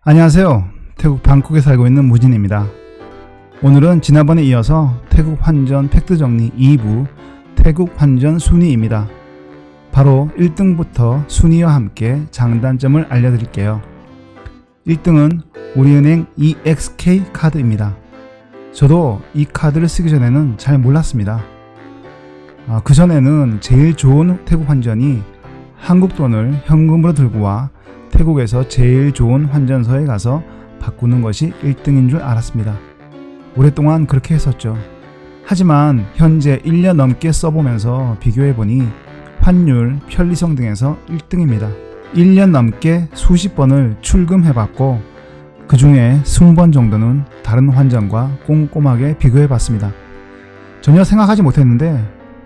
안녕하세요. 태국 방콕에 살고 있는 무진입니다. 오늘은 지난번에 이어서 태국 환전 팩트 정리 2부 태국 환전 순위입니다. 바로 1등부터 순위와 함께 장단점을 알려드릴게요. 1등은 우리은행 EXK 카드입니다. 저도 이 카드를 쓰기 전에는 잘 몰랐습니다. 그전에는 제일 좋은 태국 환전이 한국 돈을 현금으로 들고 와 태국에서 제일 좋은 환전소에 가서 바꾸는 것이 1등인 줄 알았습니다. 오랫동안 그렇게 했었죠. 하지만 현재 1년 넘게 써보면서 비교해보니 환율, 편리성 등에서 1등입니다. 1년 넘게 수십 번을 출금해봤고 그 중에 20번 정도는 다른 환전과 꼼꼼하게 비교해봤습니다. 전혀 생각하지 못했는데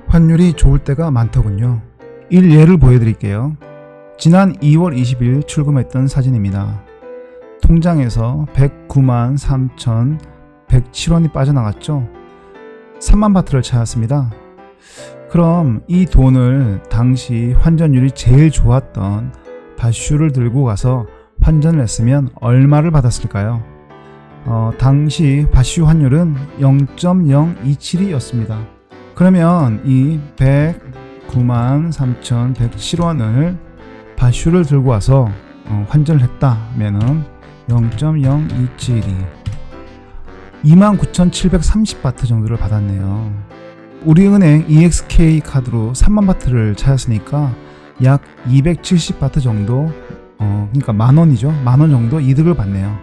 환율이 좋을 때가 많더군요. 예를 보여드릴게요. 지난 2월 20일 출금했던 사진입니다. 통장에서 109만 3,107원이 빠져나갔죠. 3만 바트를 찾았습니다. 그럼 이 돈을 당시 환전율이 제일 좋았던 바슈를 들고 가서 환전을 했으면 얼마를 받았을까요? 당시 바슈 환율은 0.027이었습니다. 그러면 이 109만 3,107원을 바슈를 들고 와서 환전을 했다면은 0.027이 29,730바트 정도를 받았네요. 우리은행 EXK 카드로 3만 바트를 찾았으니까 약 270바트 정도, 그러니까 만원이죠. 만원 정도 이득을 받네요.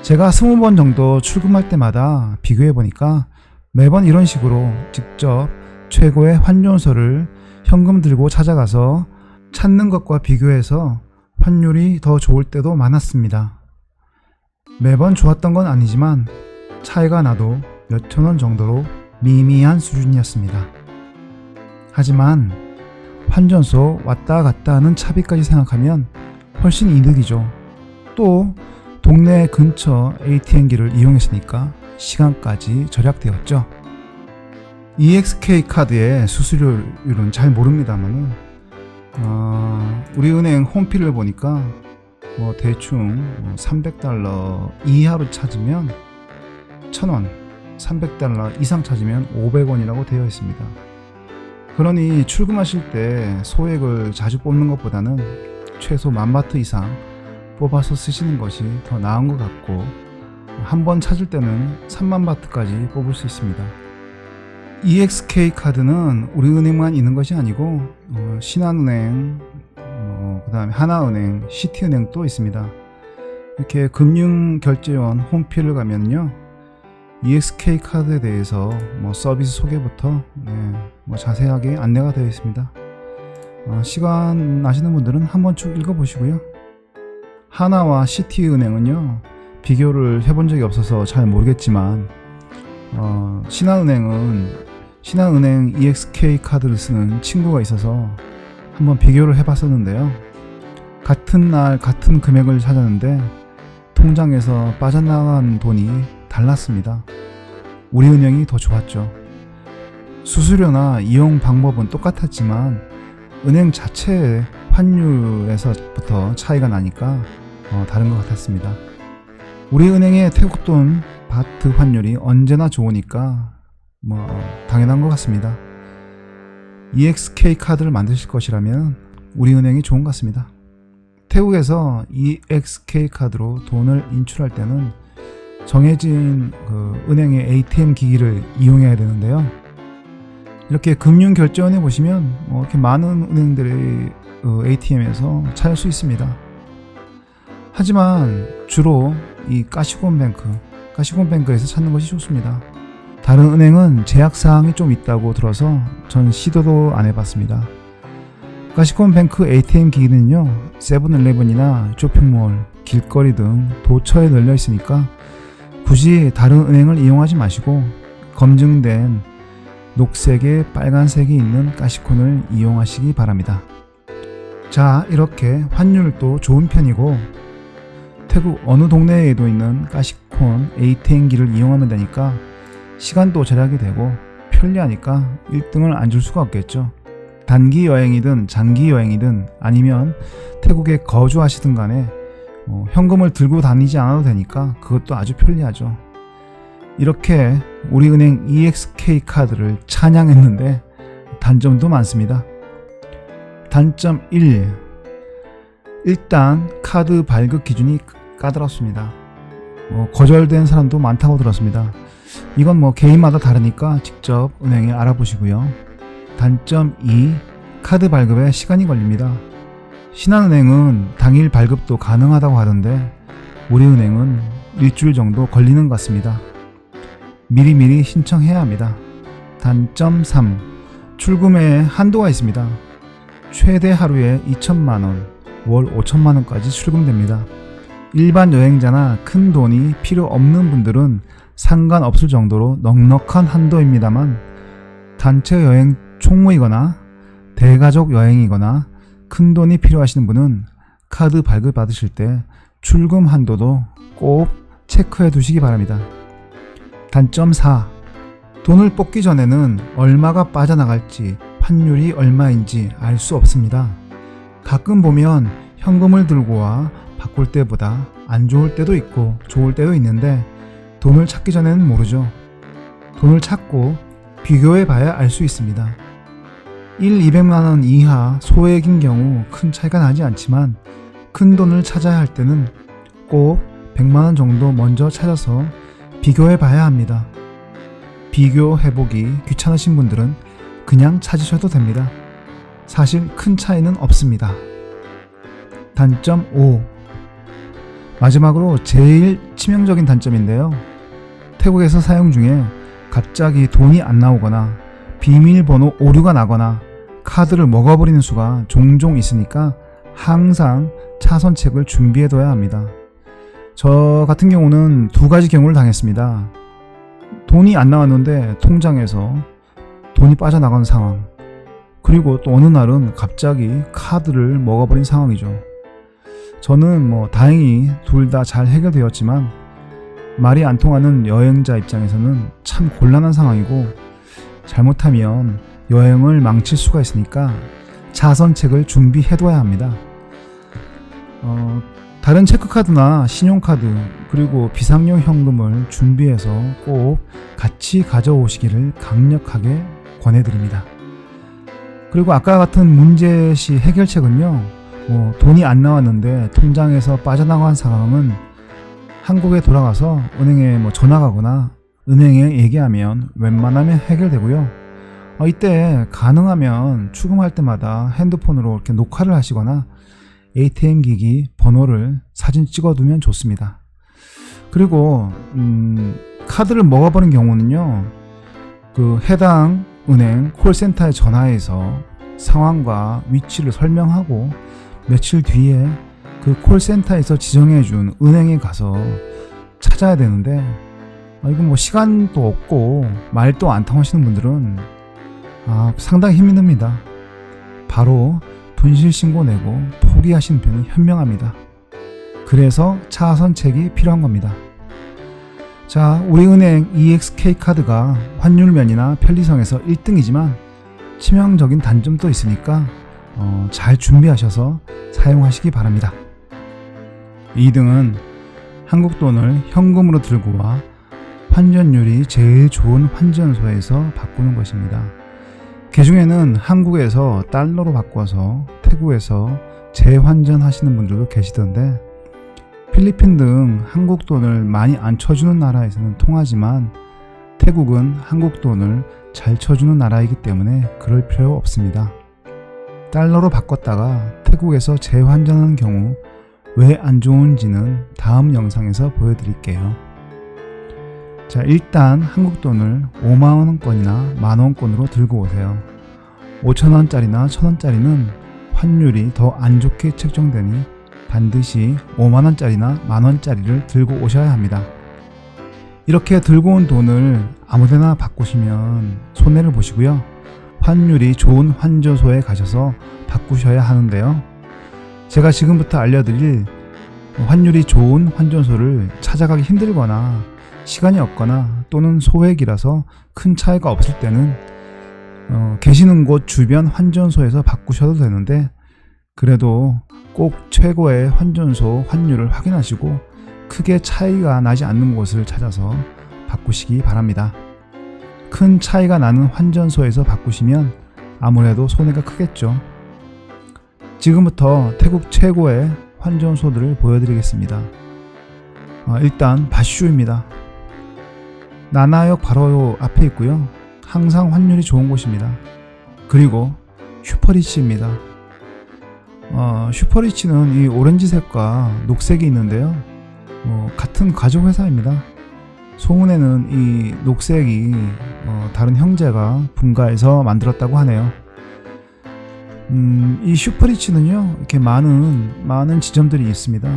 제가 20번 정도 출금할 때마다 비교해보니까 매번 이런 식으로 직접 최고의 환전소를 현금 들고 찾아가서 찾는 것과 비교해서 환율이 더 좋을 때도 많았습니다. 매번 좋았던 건 아니지만 차이가 나도 몇천 원 정도로 미미한 수준이었습니다. 하지만 환전소 왔다 갔다 하는 차비까지 생각하면 훨씬 이득이죠. 또 동네 근처 ATM기를 이용했으니까 시간까지 절약되었죠. EXK 카드의 수수료율은 잘 모릅니다만은 우리은행 홈피를 보니까 대충 300달러 이하로 찾으면 1000원, 300달러 이상 찾으면 500원이라고 되어 있습니다. 그러니 출금하실 때 소액을 자주 뽑는 것보다는 최소 10,000바트 이상 뽑아서 쓰시는 것이 더 나은 것 같고, 한 번 찾을 때는 30,000바트까지 뽑을 수 있습니다. EXK 카드는 우리은행만 있는 것이 아니고 신한은행, 그 다음에 하나은행, 시티은행 또 있습니다. 이렇게 금융결제원 홈피를 가면요, EXK 카드에 대해서 서비스 소개부터 자세하게 안내가 되어 있습니다. 시간 나시는 분들은 한번 쭉 읽어보시고요. 하나와 시티은행은요, 비교를 해본 적이 없어서 잘 모르겠지만 신한은행 EXK 카드를 쓰는 친구가 있어서 한번 비교를 해봤었는데요. 같은 날 같은 금액을 찾았는데 통장에서 빠져나간 돈이 달랐습니다. 우리은행이 더 좋았죠. 수수료나 이용 방법은 똑같았지만 은행 자체의 환율에서부터 차이가 나니까 다른 것 같았습니다. 우리은행의 태국돈 바트 환율이 언제나 좋으니까 당연한 것 같습니다. EXK 카드를 만드실 것이라면 우리은행이 좋은 것 같습니다. 태국에서 EXK 카드로 돈을 인출할 때는 정해진 은행의 ATM 기기를 이용해야 되는데요. 이렇게 금융결제원에 보시면 이렇게 많은 은행들의 ATM에서 찾을 수 있습니다. 하지만 주로 이 가시곤뱅크에서 찾는 것이 좋습니다. 다른 은행은 제약사항이 좀 있다고 들어서 전 시도도 안 해봤습니다. 가시곤뱅크 ATM 기기는요, 세븐일레븐이나 쇼핑몰, 길거리 등 도처에 널려 있으니까 굳이 다른 은행을 이용하지 마시고 검증된 녹색에 빨간색이 있는 가시콘을 이용하시기 바랍니다. 자, 이렇게 환율도 좋은 편이고 태국 어느 동네에도 있는 가시콘 ATM기를 이용하면 되니까 시간도 절약이 되고 편리하니까 1등을 안 줄 수가 없겠죠. 단기 여행이든 장기 여행이든 아니면 태국에 거주하시든 간에 현금을 들고 다니지 않아도 되니까 그것도 아주 편리하죠. 이렇게 우리은행 EXK 카드를 찬양했는데 단점도 많습니다. 단점 1. 일단 카드 발급 기준이 까다롭습니다. 거절된 사람도 많다고 들었습니다. 이건 개인마다 다르니까 직접 은행에 알아보시고요. 단점 2. 카드 발급에 시간이 걸립니다. 신한은행은 당일 발급도 가능하다고 하던데 우리은행은 일주일 정도 걸리는 것 같습니다. 미리미리 신청해야 합니다. 단점 3. 출금에 한도가 있습니다. 최대 하루에 2천만원, 월 5천만원까지 출금됩니다. 일반 여행자나 큰 돈이 필요 없는 분들은 상관없을 정도로 넉넉한 한도입니다만 단체 여행 총무이거나 대가족 여행이거나 큰 돈이 필요하시는 분은 카드 발급 받으실 때 출금 한도도 꼭 체크해 두시기 바랍니다. 단점 4. 돈을 뽑기 전에는 얼마가 빠져나갈지 환율이 얼마인지 알 수 없습니다. 가끔 보면 현금을 들고 와 바꿀 때보다 안 좋을 때도 있고 좋을 때도 있는데 돈을 찾기 전에는 모르죠. 돈을 찾고 비교해 봐야 알 수 있습니다. 200만원 이하 소액인 경우 큰 차이가 나지 않지만 큰 돈을 찾아야 할 때는 꼭 100만원 정도 먼저 찾아서 비교해 봐야 합니다. 비교해보기 귀찮으신 분들은 그냥 찾으셔도 됩니다. 사실 큰 차이는 없습니다. 단점 5. 마지막으로 제일 치명적인 단점인데요. 태국에서 사용 중에 갑자기 돈이 안 나오거나 비밀번호 오류가 나거나 카드를 먹어버리는 수가 종종 있으니까 항상 차선책을 준비해둬야 합니다. 저 같은 경우는 2가지 경우를 당했습니다. 돈이 안 나왔는데 통장에서 돈이 빠져나간 상황, 그리고 또 어느 날은 갑자기 카드를 먹어버린 상황이죠. 저는 다행히 둘 다 잘 해결되었지만 말이 안 통하는 여행자 입장에서는 참 곤란한 상황이고 잘못하면 여행을 망칠 수가 있으니까 차선책을 준비해둬야 합니다. 다른 체크카드나 신용카드 그리고 비상용 현금을 준비해서 꼭 같이 가져오시기를 강력하게 권해드립니다. 그리고 아까 같은 문제시 해결책은요, 돈이 안 나왔는데 통장에서 빠져나간 상황은 한국에 돌아가서 은행에 전화가거나 은행에 얘기하면 웬만하면 해결되고요. 이때 가능하면 출금할 때마다 핸드폰으로 이렇게 녹화를 하시거나 ATM 기기 번호를 사진 찍어두면 좋습니다. 그리고 카드를 먹어버린 경우는요, 그 해당 은행 콜센터에 전화해서 상황과 위치를 설명하고 며칠 뒤에 그 콜센터에서 지정해준 은행에 가서 찾아야 되는데 이건 시간도 없고 말도 안 통하시는 분들은 상당히 힘이 듭니다. 바로 분실신고 내고 포기하시는 편이 현명합니다. 그래서 차선책이 필요한 겁니다. 자, 우리은행 EXK 카드가 환율면이나 편리성에서 1등이지만 치명적인 단점도 있으니까 잘 준비하셔서 사용하시기 바랍니다. 2등은 한국 돈을 현금으로 들고 와 환전율이 제일 좋은 환전소에서 바꾸는 것입니다. 그중에는 한국에서 달러로 바꿔서 태국에서 재환전하시는 분들도 계시던데 필리핀 등 한국 돈을 많이 안 쳐주는 나라에서는 통하지만 태국은 한국 돈을 잘 쳐주는 나라이기 때문에 그럴 필요 없습니다. 달러로 바꿨다가 태국에서 재환전하는 경우 왜 안 좋은지는 다음 영상에서 보여드릴게요. 자, 일단 한국 돈을 5만원권이나 만원권으로 들고 오세요. 5천원짜리나 1,000원짜리는 환율이 더 안 좋게 책정되니 반드시 5만원짜리나 만원짜리를 들고 오셔야 합니다. 이렇게 들고 온 돈을 아무데나 바꾸시면 손해를 보시고요. 환율이 좋은 환전소에 가셔서 바꾸셔야 하는데요. 제가 지금부터 알려드릴 환율이 좋은 환전소를 찾아가기 힘들거나 시간이 없거나 또는 소액이라서 큰 차이가 없을 때는 계시는 곳 주변 환전소에서 바꾸셔도 되는데 그래도 꼭 최고의 환전소 환율을 확인하시고 크게 차이가 나지 않는 곳을 찾아서 바꾸시기 바랍니다. 큰 차이가 나는 환전소에서 바꾸시면 아무래도 손해가 크겠죠. 지금부터 태국 최고의 환전소들을 보여드리겠습니다. 일단 바슈입니다. 나나역 바로 앞에 있고요. 항상 환율이 좋은 곳입니다. 그리고 슈퍼리치입니다. 슈퍼리치는 이 오렌지색과 녹색이 있는데요. 같은 가족 회사입니다. 소문에는 이 녹색이 다른 형제가 분가해서 만들었다고 하네요. 이 슈퍼리치는요, 이렇게 많은 지점들이 있습니다.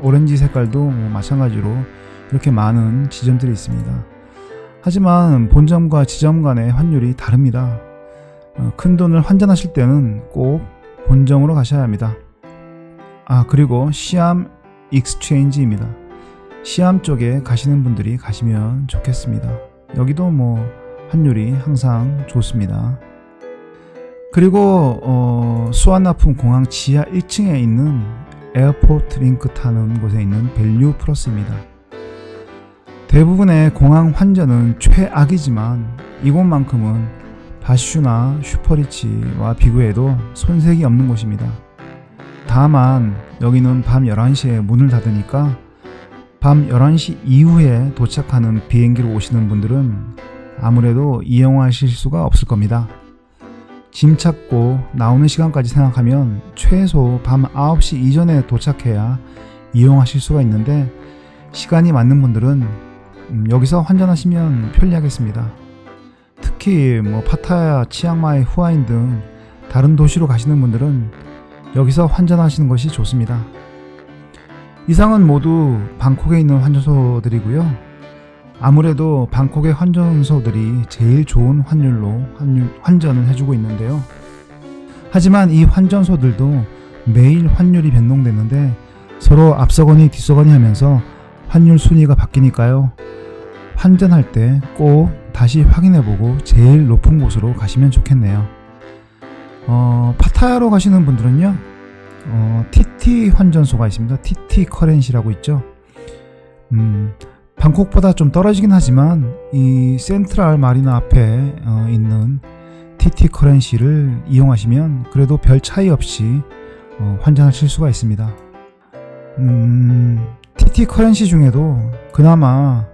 오렌지 색깔도 마찬가지로 이렇게 많은 지점들이 있습니다. 하지만 본점과 지점 간의 환율이 다릅니다. 큰 돈을 환전하실 때는 꼭 본점으로 가셔야 합니다. 그리고 시암 익스체인지입니다. 시암 쪽에 가시는 분들이 가시면 좋겠습니다. 여기도 환율이 항상 좋습니다. 그리고 수완나품 공항 지하 1층에 있는 에어포트 링크 타는 곳에 있는 밸류 플러스입니다. 대부분의 공항 환전은 최악이지만 이곳만큼은 바슈나 슈퍼리치와 비교해도 손색이 없는 곳입니다. 다만 여기는 밤 11시에 문을 닫으니까 밤 11시 이후에 도착하는 비행기로 오시는 분들은 아무래도 이용하실 수가 없을 겁니다. 짐 찾고 나오는 시간까지 생각하면 최소 밤 9시 이전에 도착해야 이용하실 수가 있는데, 시간이 맞는 분들은 여기서 환전하시면 편리하겠습니다. 특히 파타야, 치앙마이, 후아인 등 다른 도시로 가시는 분들은 여기서 환전하시는 것이 좋습니다. 이상은 모두 방콕에 있는 환전소들이고요. 아무래도 방콕의 환전소들이 제일 좋은 환율로 환전을 해주고 있는데요. 하지만 이 환전소들도 매일 환율이 변동되는데 서로 앞서거니 뒤서거니 하면서 환율 순위가 바뀌니까요. 환전할 때 꼭 다시 확인해보고 제일 높은 곳으로 가시면 좋겠네요. 파타야로 가시는 분들은요, TT 환전소가 있습니다. TT 커렌시라고 있죠. 방콕보다 좀 떨어지긴 하지만 이 센트럴 마리나 앞에 있는 TT 커렌시를 이용하시면 그래도 별 차이 없이 환전하실 수가 있습니다. TT 커렌시 중에도 그나마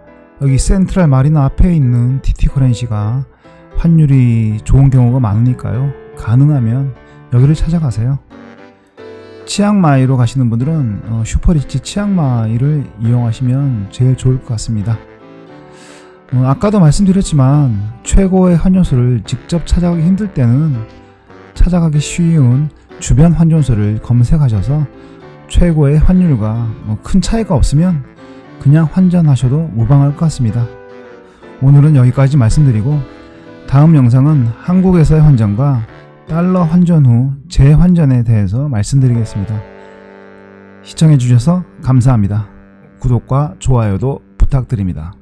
여기 센트럴 마리나 앞에 있는 TT 커렌시가 환율이 좋은 경우가 많으니까요. 가능하면 여기를 찾아가세요. 치앙마이로 가시는 분들은 슈퍼리치 치앙마이를 이용하시면 제일 좋을 것 같습니다. 아까도 말씀드렸지만 최고의 환전소를 직접 찾아가기 힘들 때는 찾아가기 쉬운 주변 환전소를 검색하셔서 최고의 환율과 큰 차이가 없으면 그냥 환전하셔도 무방할 것 같습니다. 오늘은 여기까지 말씀드리고 다음 영상은 한국에서의 환전과 달러 환전 후 재환전에 대해서 말씀드리겠습니다. 시청해주셔서 감사합니다. 구독과 좋아요도 부탁드립니다.